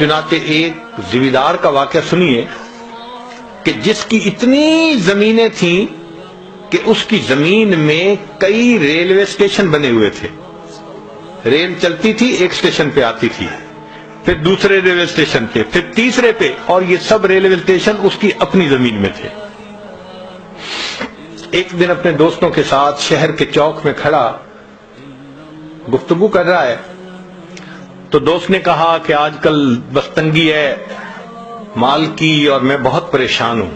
چنانچہ ایک زمیندار کا واقعہ سنیے کہ جس کی اتنی زمینیں تھیں کہ اس کی زمین میں کئی ریلوے اسٹیشن بنے ہوئے تھے. ریل چلتی تھی، ایک اسٹیشن پہ آتی تھی، پھر دوسرے ریلوے اسٹیشن پہ، پھر تیسرے پہ، اور یہ سب ریلوے اسٹیشن اس کی اپنی زمین میں تھے. ایک دن اپنے دوستوں کے ساتھ شہر کے چوک میں کھڑا گفتگو کر رہا ہے تو دوست نے کہا کہ آج کل بس تنگی ہے مال کی اور میں بہت پریشان ہوں.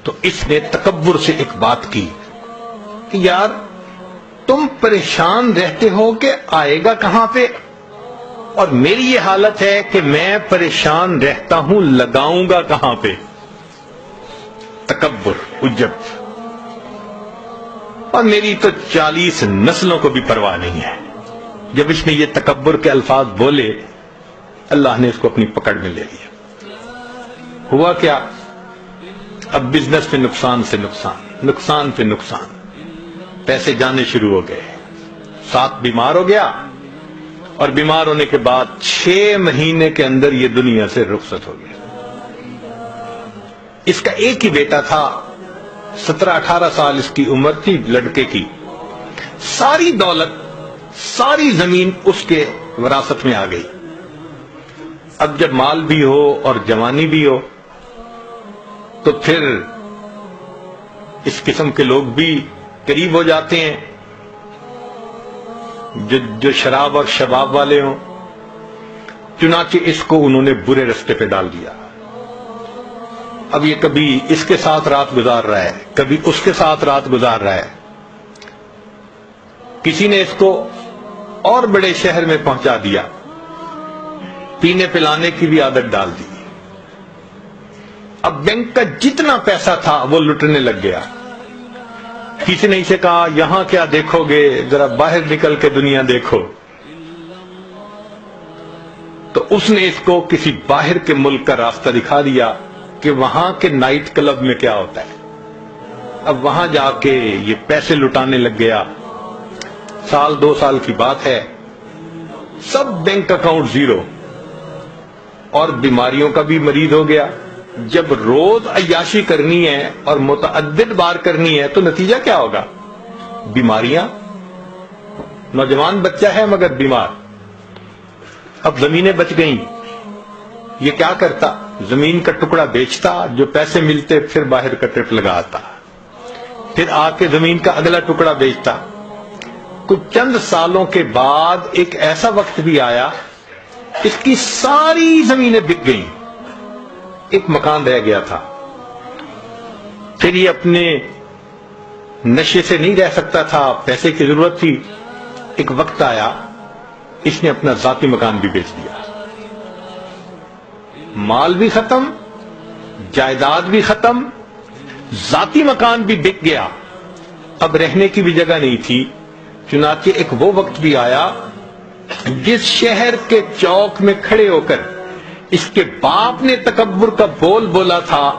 تو اس نے تکبر سے ایک بات کی کہ یار تم پریشان رہتے ہو کہ آئے گا کہاں پہ، اور میری یہ حالت ہے کہ میں پریشان رہتا ہوں لگاؤں گا کہاں پہ. تکبر، عجب. اور میری تو 40 نسلوں کو بھی پرواہ نہیں ہے. جب اس نے یہ تکبر کے الفاظ بولے اللہ نے اس کو اپنی پکڑ میں لے لیا. ہوا کیا؟ اب بزنس پہ نقصان سے نقصان، نقصان پہ نقصان، پیسے جانے شروع ہو گئے. ساتھ بیمار ہو گیا اور بیمار ہونے کے بعد 6 مہینے کے اندر یہ دنیا سے رخصت ہو گیا. اس کا ایک ہی بیٹا تھا، 17-18 سال اس کی عمر تھی لڑکے کی. ساری دولت، ساری زمین اس کے وراثت میں آ گئی. اب جب مال بھی ہو اور جوانی بھی ہو تو پھر اس قسم کے لوگ بھی قریب ہو جاتے ہیں جو شراب اور شباب والے ہوں. چنانچہ اس کو انہوں نے برے رستے پہ ڈال دیا. اب یہ کبھی اس کے ساتھ رات گزار رہا ہے، کبھی اس کے ساتھ رات گزار رہا ہے. کسی نے اس کو اور بڑے شہر میں پہنچا دیا، پینے پلانے کی بھی عادت ڈال دی. اب بینک کا جتنا پیسہ تھا وہ لٹنے لگ گیا. کسی نے اسے کہا یہاں کیا دیکھو گے، ذرا باہر نکل کے دنیا دیکھو. تو اس نے اس کو کسی باہر کے ملک کا راستہ دکھا دیا کہ وہاں کے نائٹ کلب میں کیا ہوتا ہے. اب وہاں جا کے یہ پیسے لٹانے لگ گیا. 1-2 سال کی بات ہے، سب بینک اکاؤنٹ زیرو، اور بیماریوں کا بھی مریض ہو گیا. جب روز عیاشی کرنی ہے اور متعدد بار کرنی ہے تو نتیجہ کیا ہوگا؟ بیماریاں. نوجوان بچہ ہے مگر بیمار. اب زمینیں بچ گئیں، یہ کیا کرتا؟ زمین کا ٹکڑا بیچتا، جو پیسے ملتے پھر باہر کا ٹرپ لگاتا، پھر آ کے زمین کا اگلا ٹکڑا بیچتا. کچھ چند سالوں کے بعد ایک ایسا وقت بھی آیا اس کی ساری زمینیں بک گئیں، ایک مکان رہ گیا تھا. پھر یہ اپنے نشے سے نہیں رہ سکتا تھا، پیسے کی ضرورت تھی. ایک وقت آیا اس نے اپنا ذاتی مکان بھی بیچ دیا. مال بھی ختم، جائیداد بھی ختم، ذاتی مکان بھی بک گیا. اب رہنے کی بھی جگہ نہیں تھی. چنانچہ ایک وہ وقت بھی آیا جس شہر کے چوک میں کھڑے ہو کر اس کے باپ نے تکبر کا بول بولا تھا،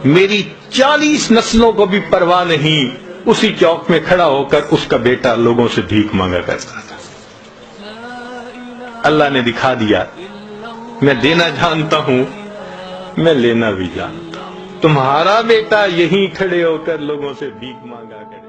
میری 40 نسلوں کو بھی پرواہ نہیں، اسی چوک میں کھڑا ہو کر اس کا بیٹا لوگوں سے بھیک مانگا کرتا تھا. اللہ نے دکھا دیا میں دینا جانتا ہوں، میں لینا بھی جانتا ہوں. تمہارا بیٹا یہیں کھڑے ہو کر لوگوں سے بھیک مانگا کرتا